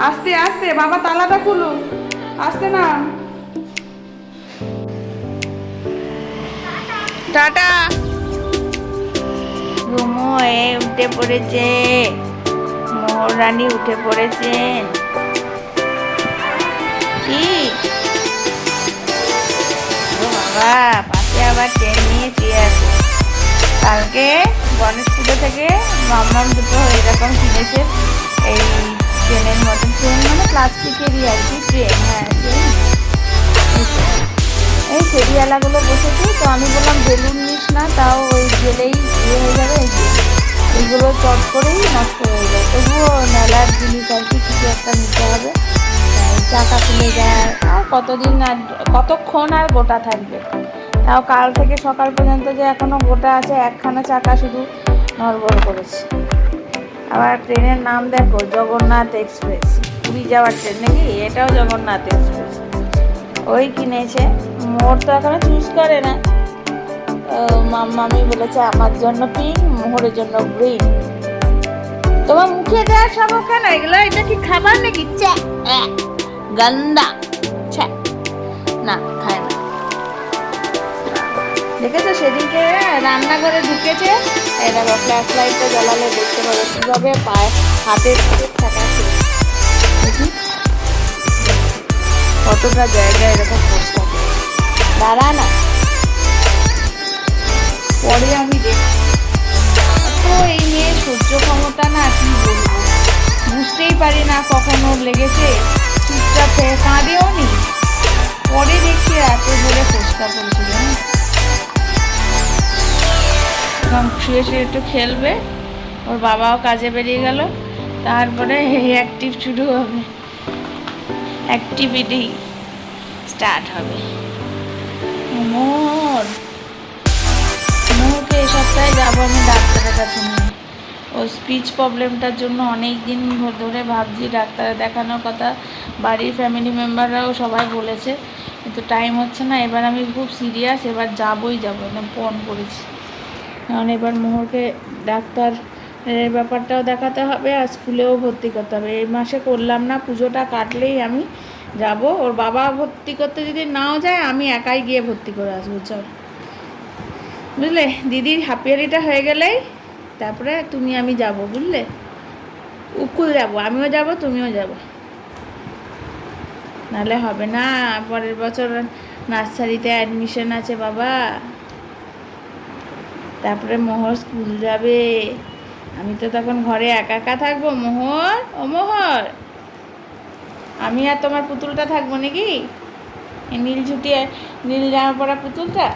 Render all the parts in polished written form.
আস্তে আস্তে বাবা, তালাটা খুলো, আস্তে না। টাটা। ঘুমো উঠে পড়েছে, মোহরানী উঠে পড়েছেন। কি ও বাবা, পাশে আবার ট্রেন নিয়ে শুয়ে আছে। কালকে গণেশ পুজো থেকে মাম্মাম দুটো এরকম কিনেছে, এই ট্রেনের মতন, ট্রেন মানে প্লাস্টিকেরই আর কি ট্রেন। হ্যাঁ ট্রেন, এই ফেরিওয়ালাগুলো বসেছে, তো আমি বললাম বেলুন নিস না, তাও ওই গেলেই ইয়ে হয়ে যাবে, এই যে এইগুলো চট করেই নষ্ট হয়ে যায়, তবুও মেলার জিনিস আর কি, কিছু একটা নিতে হবে। চাকা খুলে যায়, আর কতদিন আর কতক্ষণ আর গোটা থাকবে। তাও কাল থেকে সকাল পর্যন্ত যে এখনো গোটা আছে, একখানা চাকা শুধু নড়বড় করেছে। আবার ট্রেনের নাম দেখো, জগন্নাথ এক্সপ্রেস, পুরী যাওয়ার ট্রেন নাকি, এটাও জগন্নাথ এক্সপ্রেস। ওই কিনেছে, মোহর তো এখনো চুজ করে না। মাম্মামি বলেছে আমার জন্য পিঙ্ক, মোহরের জন্য গ্রিন। তোমার মুখে দেওয়া সব কেন এগুলো? এটা কি খাবার নাকি? গন্দা, না খায় না। দেখেছো সেদিনকে রান্নাঘরে ঢুকেছে, এই দেখো ফ্ল্যাশ লাইটটা জ্বালালে দেখতে পাবে কিভাবে পায়ে হাতের ঠেকাচ্ছে, দেখি কতটা জায়গায় এরকম পোস্ট থাকে। দাঁড়া না, পরে আমি দেখি। তো এই মেয়ের সহ্য ক্ষমতা না কি বলবো, বুঝতেই পারি না কখন ওর লেগেছে, চুপচাপ কাঁদেও নি, পরে দেখছি এত জোরে ফোসকা পড়েছিল। এখন শুয়ে শুয়ে একটু খেলবে, ওর বাবাও কাজে বেরিয়ে গেল, তারপরে অ্যাক্টিভ শুরু হবে, অ্যাক্টিভিটি স্টার্ট হবে। মোহকে এই সপ্তাহে যাবো আমি ডাক্তারের কাছে নিয়ে। ও স্পিচ প্রবলেমটার জন্য অনেক দিন ধরে ভাবছি ডাক্তারে দেখানোর কথা, বাড়ির ফ্যামিলি মেম্বাররাও সবাই বলেছে, কিন্তু টাইম হচ্ছে না। এবার আমি খুব সিরিয়াস, এবার যাবোই যাবো, একদম পণ করেছি। কারণ এবার মোহরকে ডাক্তারের ব্যাপারটাও দেখাতে হবে, আর স্কুলেও ভর্তি করতে হবে। এই মাসে করলাম না, পুজোটা কাটলেই আমি যাব। ওর বাবা ভর্তি করতে যদি নাও যায়, আমি একাই গিয়ে ভর্তি করে আসবো। চল, বুঝলে, দিদির হাফিয়ারিটা হয়ে গেলেই তারপরে তুমি আমি যাব, বুঝলে, উকুল যাব, আমিও যাব তুমিও যাবো, নাহলে হবে না। পরের বছর নার্সারিতে অ্যাডমিশন আছে বাবা, তারপরে মোহর স্কুল যাবে, আমি তো তখন ঘরে একা একা থাকবো। মোহর, ও মোহর, আমি আর তোমার পুতুলটা থাকবো নাকি, এই নীল ছুটি নীল জামা পরা পুতুলটা।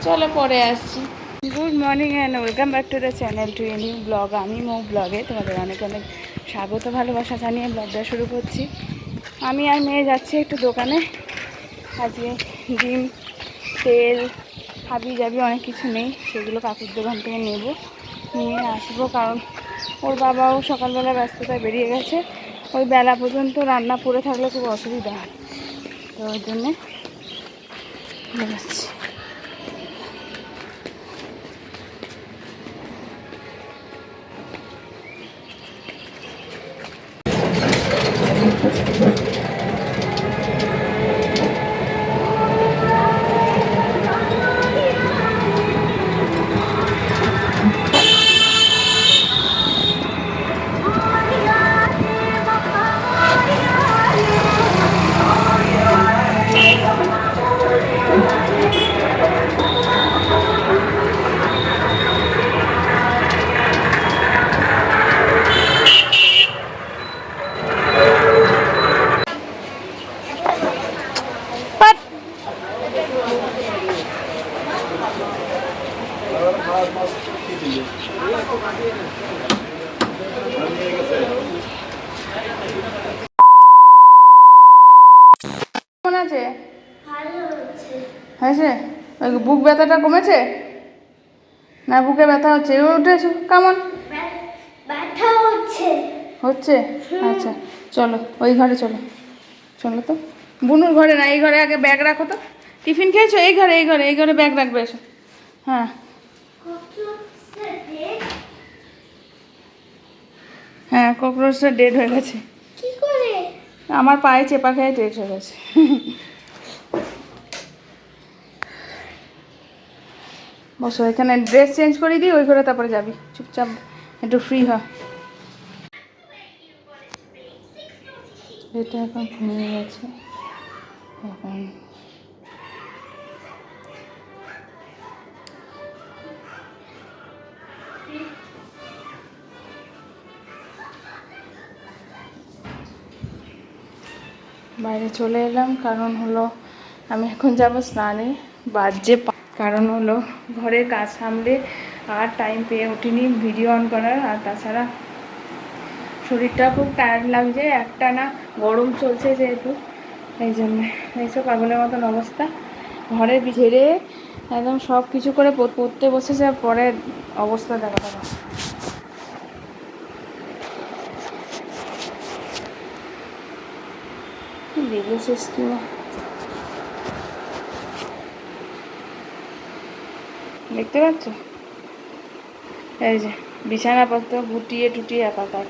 চলো পরে আসছি। Good morning and welcome back to the channel, to a new blog. আমি মৌ ব্লগে তোমাদের অনেক অনেক স্বাগত ভালোবাসা জানিয়ে ব্লগটা শুরু করছি। আমি আর মেয়ে যাচ্ছি একটু দোকানে, আজকে ডিম, তেল, হাবি জাবি অনেক কিছু নেই, সেগুলো কাকুর দোকান থেকে নিয়ে আসবো। কারণ ওর বাবাও সকালবেলা ব্যস্ততায় বেরিয়ে গেছে, ওই বেলা পর্যন্ত রান্না পড়ে থাকলে খুব অসুবিধা হয়, তো ওই জন্যে যাচ্ছি। কেমন আছে? হয়েছে? ওই বুক ব্যথাটা কমেছে না বুকে ব্যথা হচ্ছে? উঠেছো কেমন ব্যথা হচ্ছে? আচ্ছা চলো ওই ঘরে চলো, চলো তো। বুনুর ঘরে না, এই ঘরে আগে ব্যাগ রাখো তো। টিফিন খেয়েছো? এই ঘরে ব্যাগ রাখবে, এসো। হ্যাঁ হ্যাঁ, ককরোচটা ডেড হয়ে গেছে। কি করে? আমার পায়ে চেপা খেয়ে ডেড হয়ে গেছে। বসো, এখানে ড্রেস চেঞ্জ করে দিই, ওই ঘরে তারপরে যাবি। চুপচাপ একটু ফ্রি হ। এটা এখন ঘুমিয়ে গেছে। এখন বাইরে চলে এলাম, কারণ হলো আমি এখন যাব স্নানে। বাজে কারণ হলো ঘরের কাজ সামলে আর টাইম পেয়ে উঠিনি ভিডিও অন করার। আর তাছাড়া শরীরটা খুব টায়ার্ড লাগছে, একটা না গরম চলছে যেহেতু, এই জন্যে এইসব পাগলের মতন অবস্থা। ঘরে ঝেড়ে একদম সব কিছু করে পড়তে বসেছে, পরে অবস্থা দেখা পাবো। লেগেছে স্কিনে, দেখতে পাচ্ছ? এই যে বিছানাপত্র গুটিয়ে টুটিয়ে একাকার।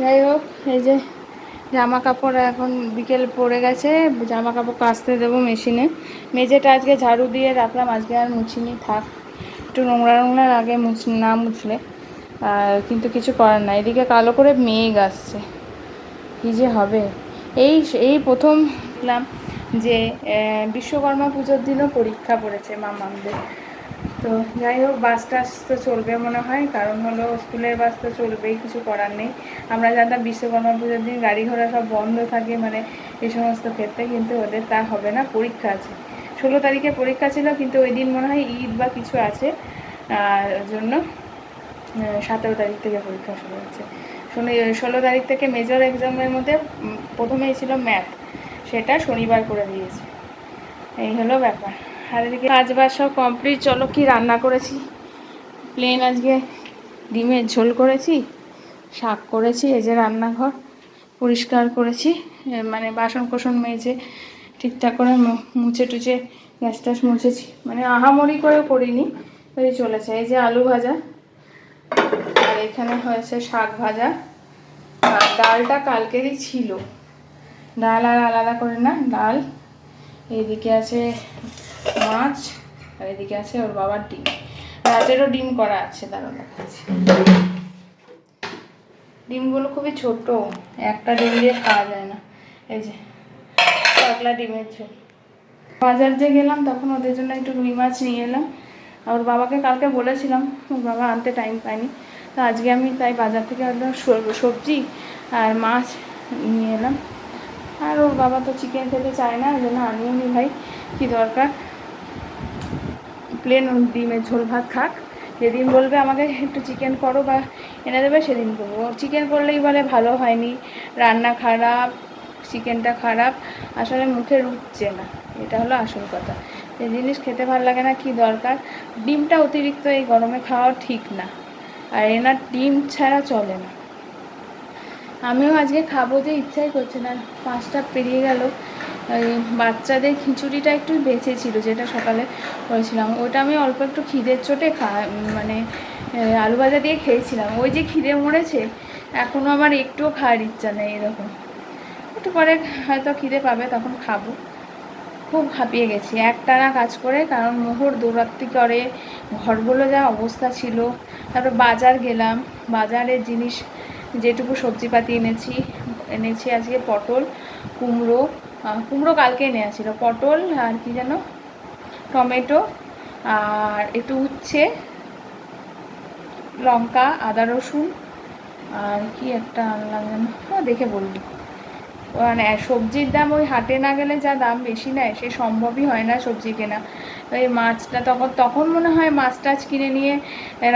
যাই হোক, এই যে জামা কাপড় এখন বিকেল পড়ে গেছে, জামা কাপড় কাচতে দেবো মেশিনে। মেঝেটা আজকে ঝাড়ু দিয়ে রাখলাম, আজকে আর মুছিনি, থাক একটু নোংরা নোংরা আগে না মুছলে। কিন্তু কিছু করার না, এদিকে কালো করে মেঘ আসছে, কী যে হবে। এই প্রথম দেখলাম যে বিশ্বকর্মা পুজোর দিনও পরীক্ষা পড়েছে মামাদের। তো যাই হোক, বাস টাস তো চলবে মনে হয়, কারণ হলো স্কুলের বাস তো চলবেই, কিছু করার নেই। আমরা জানতাম বিশ্বকর্মা পুজোর দিন গাড়ি ঘোড়া সব বন্ধ থাকে, মানে এই সমস্ত ক্ষেত্রে, কিন্তু ওদের তা হবে না, পরীক্ষা আছে। 16 তারিখে পরীক্ষা ছিল, কিন্তু ওই দিন মনে হয় ঈদ বা কিছু আছে, জন্য 17 তারিখ থেকে পরীক্ষা শুরু হচ্ছে। 16 তারিখ থেকে মেজর এক্সামের মধ্যে প্রথমেই ছিল ম্যাথ, সেটা শনিবার করে দিয়েছে। এই হলো ব্যাপার। আর এদিকে কাজ বাজ সব কমপ্লিট। চলো কি রান্না করেছি। প্লেন আজকে ডিমের ঝোল করেছি, শাক করেছি, এই যে রান্নাঘর পরিষ্কার করেছি, মানে বাসন কোসন মেজে ঠিকঠাক করে মুছে টুছে গ্যাস ট্যাস মুছেছি, মানে আহামরি করে করিনি, ওই চলেছে। এই যে আলু ভাজা, আর এখানে হয়েছে শাক ভাজা। আর ডালটা কালকেরই ছিল, ডাল আর আলাদা করে না, ডাল। এইদিকে আছে মাছ, আর এদিকে আছে ওর বাবার ডিম, রাতেরও ডিম করা আছে, দাঁড়াও দেখাচ্ছি। ডিমগুলো খুবই ছোট, একটা ডিম দিয়ে খাওয়া যায় না। এই যে পাতলা ডিমের ঝোল। বাজার যে গেলাম তখন ওদের জন্য একটু রুই মাছ নিয়ে এলাম। ওর বাবাকে কালকে বলেছিলাম, ওর বাবা আনতে টাইম পায়নি, তো আজকে আমি তাই বাজার থেকে একদম সবজি আর মাছ নিয়ে এলাম। আর ওর বাবা তো চিকেন খেতে চায় না, ওই জন্য আনিও নি ভাই, কী দরকার, প্লেন ডিমের ঝোল ভাত খাক। যেদিন বলবে আমাকে একটু চিকেন করো বা এনে দেবে, সেদিন করবো। চিকেন করলেই বলে ভালো হয়নি, রান্না খারাপ, চিকেনটা খারাপ, আসলে মুখে রুচছে না, এটা হলো আসল কথা। যে জিনিস খেতে ভালো লাগে না, কি দরকার। ডিমটা অতিরিক্ত এই গরমে খাওয়া ঠিক না, আর এনার ডিম ছাড়া চলে না। আমিও আজকে খাবো যে ইচ্ছাই করছে না, 5টা পেরিয়ে গেল। ওই বাচ্চাদের খিচুড়িটা একটু বেঁচে ছিল, যেটা সকালে করেছিলাম, ওটা আমি অল্প একটু খিদের চোটে মানে আলু ভাজা দিয়ে খেয়েছিলাম। ওই যে খিদে মরেছে, এখনও আমার একটুও খাওয়ার ইচ্ছা নেই, এরকম। একটু পরে হয়তো খিদে পাবে, তখন খাবো। খুব হাঁপিয়ে গেছি একটানা কাজ করে, কারণ মোহর দৌড়াত্তি করে, ঘরগুলো যা অবস্থা ছিল। তারপর বাজার গেলাম, বাজারের জিনিস যেটুকু সবজিপাতি এনেছি আজকে পটল, কুমড়ো কালকে নেওয়া ছিল, পটল আর কি যেন টমেটো, আর একটু উচ্ছে, লঙ্কা, আদা রসুন, আর কি একটা আনলাম যেন, দেখে বলবি। মানে সবজির দাম ওই হাটে না গেলে যা দাম বেশি নেয়, সে সম্ভবই হয় না সবজি কেনা। এই মাছটা তখন মনে হয় মাছ টাছ কিনে নিয়ে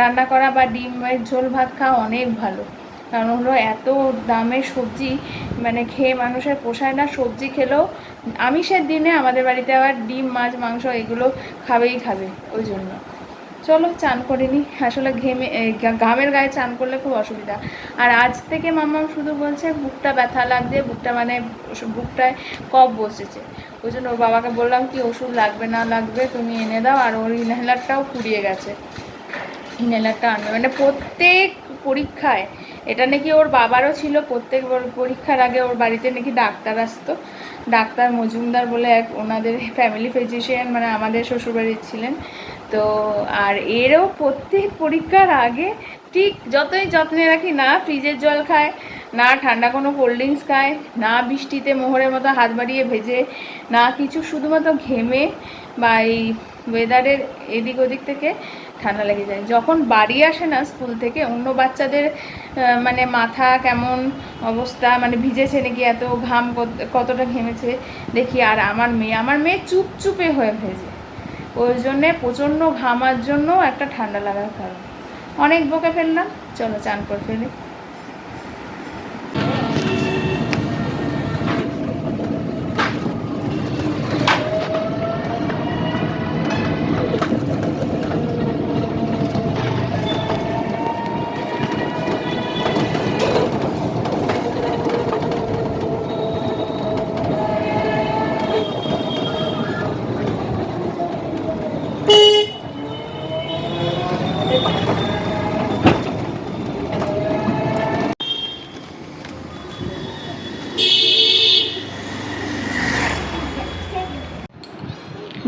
রান্না করা বা ডিমের ঝোল ভাত খাওয়া অনেক ভালো। কারণ হলো এত দামের সবজি মানে খেয়ে মানুষের পোষায় না। সবজি খেলেও আমিষের দিনে আমাদের বাড়িতে আবার ডিম মাছ মাংস এগুলো খাবে, ওই জন্য। চলো চান করে নিই, আসলে ঘামের গায়ে চান করলে খুব অসুবিধা। আর আজ থেকে মাম্মাম শুধু বলছে বুকটা ব্যথা লাগছে, বুকটা মানে বুকটায় কফ বসেছে। ওই জন্য ওর বাবাকে বললাম কি ওষুধ লাগবে না লাগবে তুমি এনে দাও, আর ওর ইনহেলারটাও ফুরিয়ে গেছে, ইনহেলারটা আনবে। মানে প্রত্যেক পরীক্ষায় এটা নাকি ওর বাবারও ছিল, প্রত্যেক পরীক্ষার আগে ওর বাড়িতে নাকি ডাক্তার আসতো, ডাক্তার মজুমদার বলে এক ওনাদের ফ্যামিলি ফিজিশিয়ান, মানে আমাদের শ্বশুরবাড়ির ছিলেন। তো আর এরও প্রত্যেক পরীক্ষার আগে ঠিক যতই যত্নে রাখি, না ফ্রিজের জল খায়, না ঠান্ডা কোনো কোল্ড ড্রিঙ্কস খায়, না বৃষ্টিতে মোহরের মতো হাত বাড়িয়ে ভেজে, না কিছু, শুধুমাত্র ঘেমে বা এই ওয়েদারের এদিক ওদিক থেকে ঠান্ডা লেগে যায়। যখন বাড়ি আসে না স্কুল থেকে, অন্য বাচ্চাদের মানে মাথা কেমন অবস্থা, মানে ভিজেছে নাকি, এত ঘাম কতটা ঘেমেছে দেখি, আর আমার মেয়ে চুপচুপে হয়ে ভেজে, ওই জন্যে প্রচণ্ড ঘামার জন্য একটা ঠান্ডা লাগার কারণ। অনেক বকে ফেললাম, চলো চান করে ফেলি।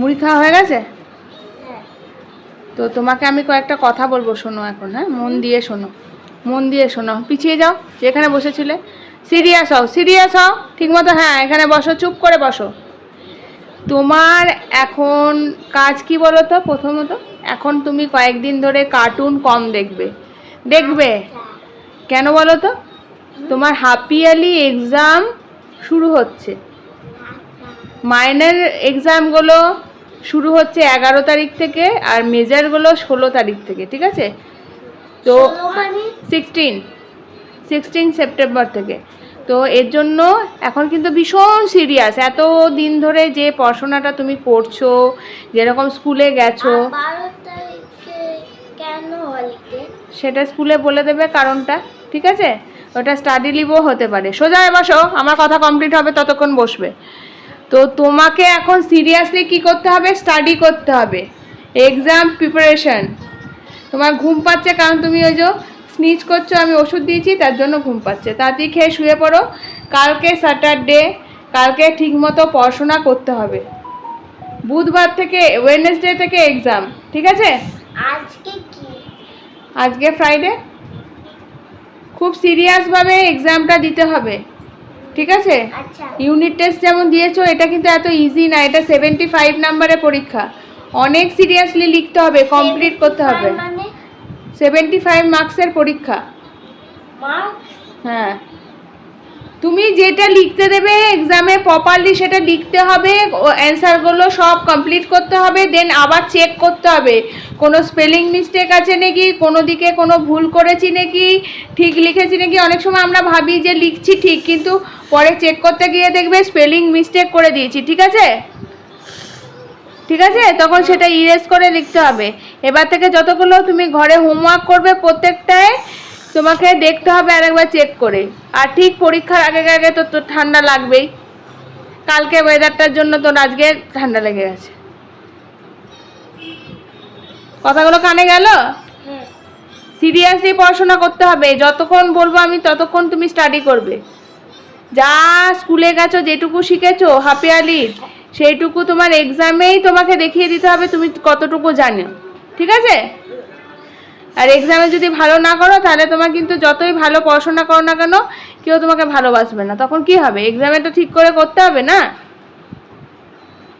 মুড়ি খাওয়া হয়ে গেছে? তো তোমাকে আমি কয়েকটা কথা বলবো, শোনো এখন, হ্যাঁ মন দিয়ে শোনো, মন দিয়ে শোনো। পিছিয়ে যাও, যেখানে বসেছিলে, সিরিয়াস হও, সিরিয়াস হও ঠিকমতো, হ্যাঁ এখানে বসো, চুপ করে বসো। তোমার এখন কাজ কি বলো তো? প্রথমত এখন তুমি কয়েকদিন ধরে কার্টুন কম দেখবে, দেখবে কেন বলো তো? তোমার হাফ ইয়ারলি এক্সাম শুরু হচ্ছে, মাইনর এক্সামগুলো শুরু হচ্ছে 11 তারিখ থেকে, আর মেজরগুলো 16 তারিখ থেকে, ঠিক আছে? তো 16 সেপ্টেম্বর থেকে। তো এর জন্য এখন কিন্তু ভীষণ সিরিয়াস, এত দিন ধরে যে পড়াশোনাটা তুমি করছো, যেরকম স্কুলে গেছো, সেটা স্কুলে বলে দেবে কারণটা, ঠিক আছে? ওটা স্টাডি লিভও হতে পারে। সোজা বসো, আমার কথা কমপ্লিট হবে ততক্ষণ বসবে। তো তোমাকে এখন সিরিয়াসলি কি করতে হবে? স্টাডি করতে হবে, এক্সাম প্রিপারেশন। তোমার ঘুম পাচ্ছে কারণ তুমি ওই যে স্নিচ করছো, আমি ওষুধ দিয়েছি তার জন্য ঘুম পাচ্ছে। তাড়াতাড়ি খেয়ে শুয়ে পড়ো, কালকে স্যাটারডে, কালকে ঠিকমতো পড়াশোনা করতে হবে। বুধবার থেকে, ওয়েডনেসডে থেকে এক্সাম, ঠিক আছে? আজকে কি? আজকে ফ্রাইডে। খুব সিরিয়াসভাবে এক্সামটা দিতে হবে, ঠিক আছে? ইউনিট টেস্ট যেমন দিয়েছো, এটা কিন্তু এত ইজি না, এটা 75 নাম্বারের পরীক্ষা, অনেক সিরিয়াসলি লিখতে হবে, কমপ্লিট করতে হবে। 75 মার্কসের পরীক্ষা। হ্যাঁ, তুমি যেটা লিখতে দেবে এক্সামে প্রপারলি সেটা লিখতে হবে, অ্যান্সারগুলো সব কমপ্লিট করতে হবে, দেন আবার চেক করতে হবে কোনো স্পেলিং মিস্টেক আছে নাকি, কোনো দিকে কোনো ভুল করেছি নাকি, ঠিক লিখেছি নাকি। অনেক সময় আমরা ভাবি যে লিখছি ঠিক, কিন্তু পরে চেক করতে গিয়ে দেখবে স্পেলিং মিস্টেক করে দিয়েছি, ঠিক আছে? ঠিক আছে, তখন সেটা ইরেজ করে লিখতে হবে। এবার থেকে যতগুলো তুমি ঘরে হোমওয়ার্ক করবে প্রত্যেকটায় তোমাকে দেখতে হবে আরেকবার চেক করে। আর ঠিক পরীক্ষার আগে আগে তো তোর ঠান্ডা লাগবেই, কালকে ওয়েদারটার জন্য তোর আজকে ঠান্ডা লেগে গেছে। কথাগুলো কানে গেল? সিরিয়াসলি পড়াশোনা করতে হবে, যতক্ষণ বলবো আমি ততক্ষণ তুমি স্টাডি করবে। যা স্কুলে গেছো, যেটুকু শিখেছো হাফ ইয়ারলির, সেইটুকু তোমার এক্সামেই তোমাকে দেখিয়ে দিতে হবে তুমি কতটুকু জানো, ঠিক আছে? আর এক্সামে যদি ভালো না করো তাহলে তোমার কিন্তু যতই ভালো পড়াশোনা করো না কেন, কেউ তোমাকে ভালোবাসবে না। তখন কি হবে? এক্সামে তো ঠিক করে করতে হবে না,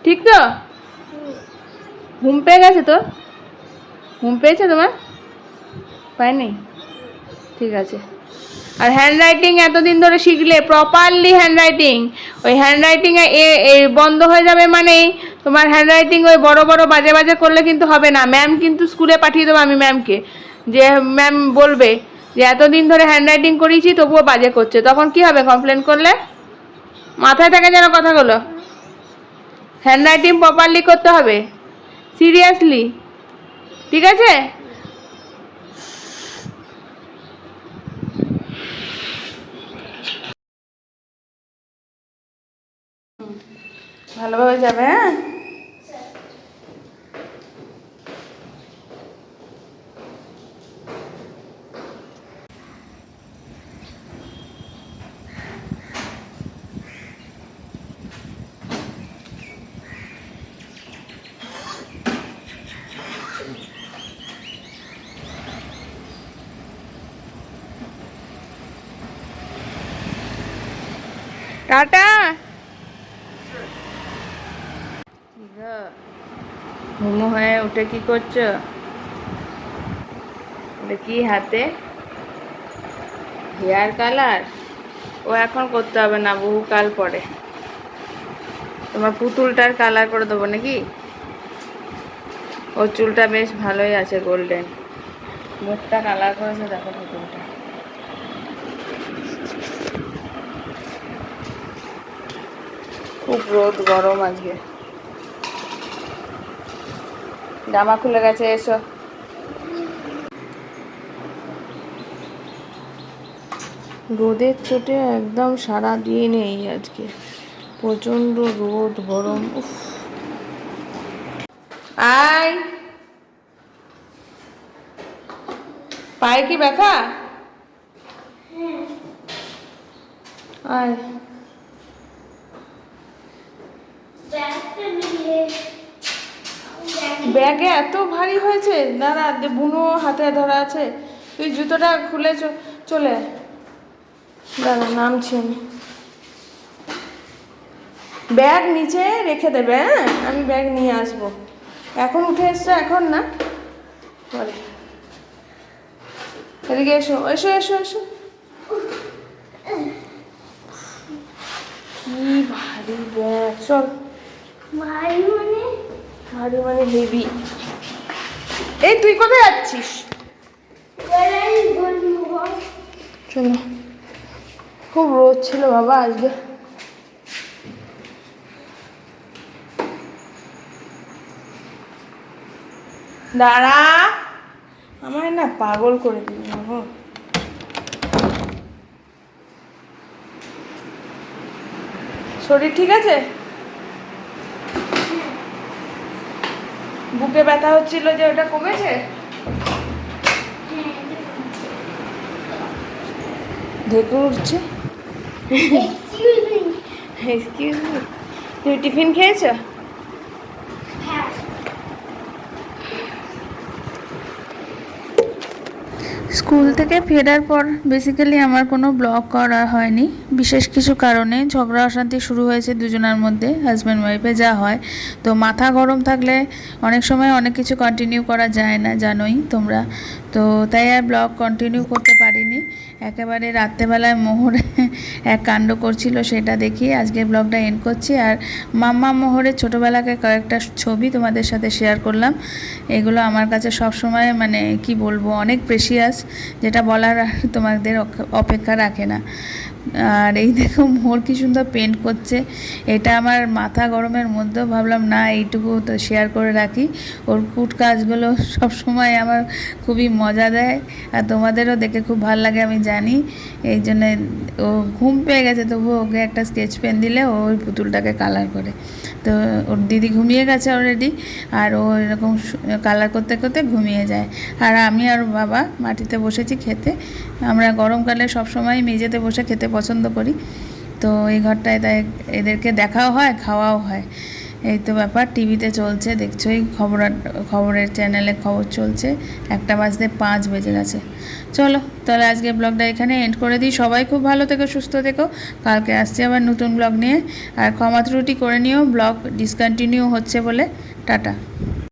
ঠিক তো? ঘুম পেয়ে গেছে তো? ঘুম পেয়েছে তোমার? পায়নি? ঠিক আছে। আর হ্যান্ড রাইটিং এতদিন ধরে শিখলে, প্রপারলি হ্যান্ড রাইটিং, ওই হ্যান্ড রাইটিংয়ে বন্ধ হয়ে যাবে মানেই তোমার হ্যান্ড রাইটিং ওই বড় বড় বাজে বাজে করলে কিন্তু হবে না। ম্যাম কিন্তু স্কুলে পাঠিয়ে দেবো আমি ম্যামকে, যে ম্যাম বলবে যে এতদিন ধরে হ্যান্ড রাইটিং করিয়েছি তবুও বাজে করছে, তখন কি হবে? কমপ্লেন করলে। মাথায় থাকে যেন কথাগুলো, হ্যান্ড রাইটিং প্রপারলি করতে হবে, সিরিয়াসলি, ঠিক আছে? ভালোভাবে যাবে, হ্যাঁ? টাটা। ঘুমো হয়ে উঠে কি করছো? কি হাতে? Hair colour? ও এখন করতে হবে না, বহুকাল পরে। তোমার পুতুলটার কালার করে দেবো নাকি? ওর চুলটা বেশ ভালোই আছে, গোল্ডেন। মুখটা কালার করেছে, দেখো পুতুলটা। খুব রোদ, গরম আজকে। জামা খুলে গেছে, এসো। রোদের চোটে একদম সারা দিন এই আজকে প্রচণ্ড রোদ, গরম। উফ, আয়। পায়ে কি ব্যথা? আয়। ব্যাগে এত ভারী হয়েছে, দাঁড়া, বুনো হাতে ধরা আছে। তুই জুতোটা খুলে চলে আয়। দাঁড়া, নামছি আমি। ব্যাগ নিচে রেখে দেবে, হ্যাঁ? আমি ব্যাগ নিয়ে আসবো। এখন উঠে এসছো, এখন না, পরে। এদিকে এসো, এসো, এসো, এসো। কি ভারী ব্যাগ! চল। ভারী মানে হেভি। এই তুই কোথায় যাচ্ছিস? চলো। খুব রোদ ছিল বাবা আজকে। দাঁড়া, আমার না পাগল করে দিল। শরীর ঠিক আছে? বুকে ব্যথা হচ্ছিল যে, ওটা কমেছে? ঢেকুর উঠছে। এক্সকিউজ মি, তুমি টিফিন খেয়েছো? স্কুল থেকে ফেরার পর বেসিক্যালি আমার কোনো ব্লগ করা হয়নি, বিশেষ কিছু কারণে। ঝগড়া অশান্তি শুরু হয়েছে দুজনের মধ্যে, হাজব্যান্ড ওয়াইফে, যা হয়। তো মাথা গরম থাকলে অনেক সময় অনেক কিছু কন্টিনিউ করা যায় না, জানোই তোমরা। তো তাই আর ব্লগ কন্টিনিউ করতে পারিনি। একেবারে রাত্রেবেলায় মোহরে এক কাণ্ড করছিল, সেটা দেখি আজকে ব্লগটা এন্ড করছি। আর মাম্মা মোহরের ছোটোবেলাকে কয়েকটা ছবি তোমাদের সাথে শেয়ার করলাম। এগুলো আমার কাছে সব সময় মানে কি বলবো, অনেক প্রেশিয়াস, যেটা বলার তোমাদের অপেক্ষা রাখে না। আর এই দেখো মোহর কি সুন্দর পেন্ট করছে। এটা আমার মাথা গরমের মধ্যেও ভাবলাম না, এইটুকু তো শেয়ার করে রাখি। ওর কুট কাজগুলো সব সময় আমার খুবই মজা দেয়, আর তোমাদেরও দেখে খুব ভালো লাগে আমি জানি। এই জন্যে ও ঘুম পেয়ে গেছে, তবুও ওকে একটা স্কেচ পেন দিলে ও ওই পুতুলটাকে কালার করে। তো ওর দিদি ঘুমিয়ে গেছে অলরেডি, আর ও এরকম কালার করতে করতে ঘুমিয়ে যায়। আর আমি আর বাবা মাটিতে বসেছি খেতে। আমরা গরমকালে সবসময় মেঝেতে বসে খেতে পছন্দ করি। তো এই ঘরটায় তাই এদেরকে দেখাও হয়, খাওয়াও হয়। এই তো ব্যাপার। টিভিতে চলছে, দেখছোই, খবরের চ্যানেলে খবর চলছে। 1:05 বেজে গেছে। চলো তাহলে আজকে ব্লগটা এখানে এন্ড করে দিই। সবাই খুব ভালো থেকো, সুস্থ থেকো। কালকে আসছি আবার নতুন ব্লগ নিয়ে। আর ক্ষমা ত্রুটি করে নিও ব্লগ ডিসকন্টিনিউ হচ্ছে বলে। টাটা।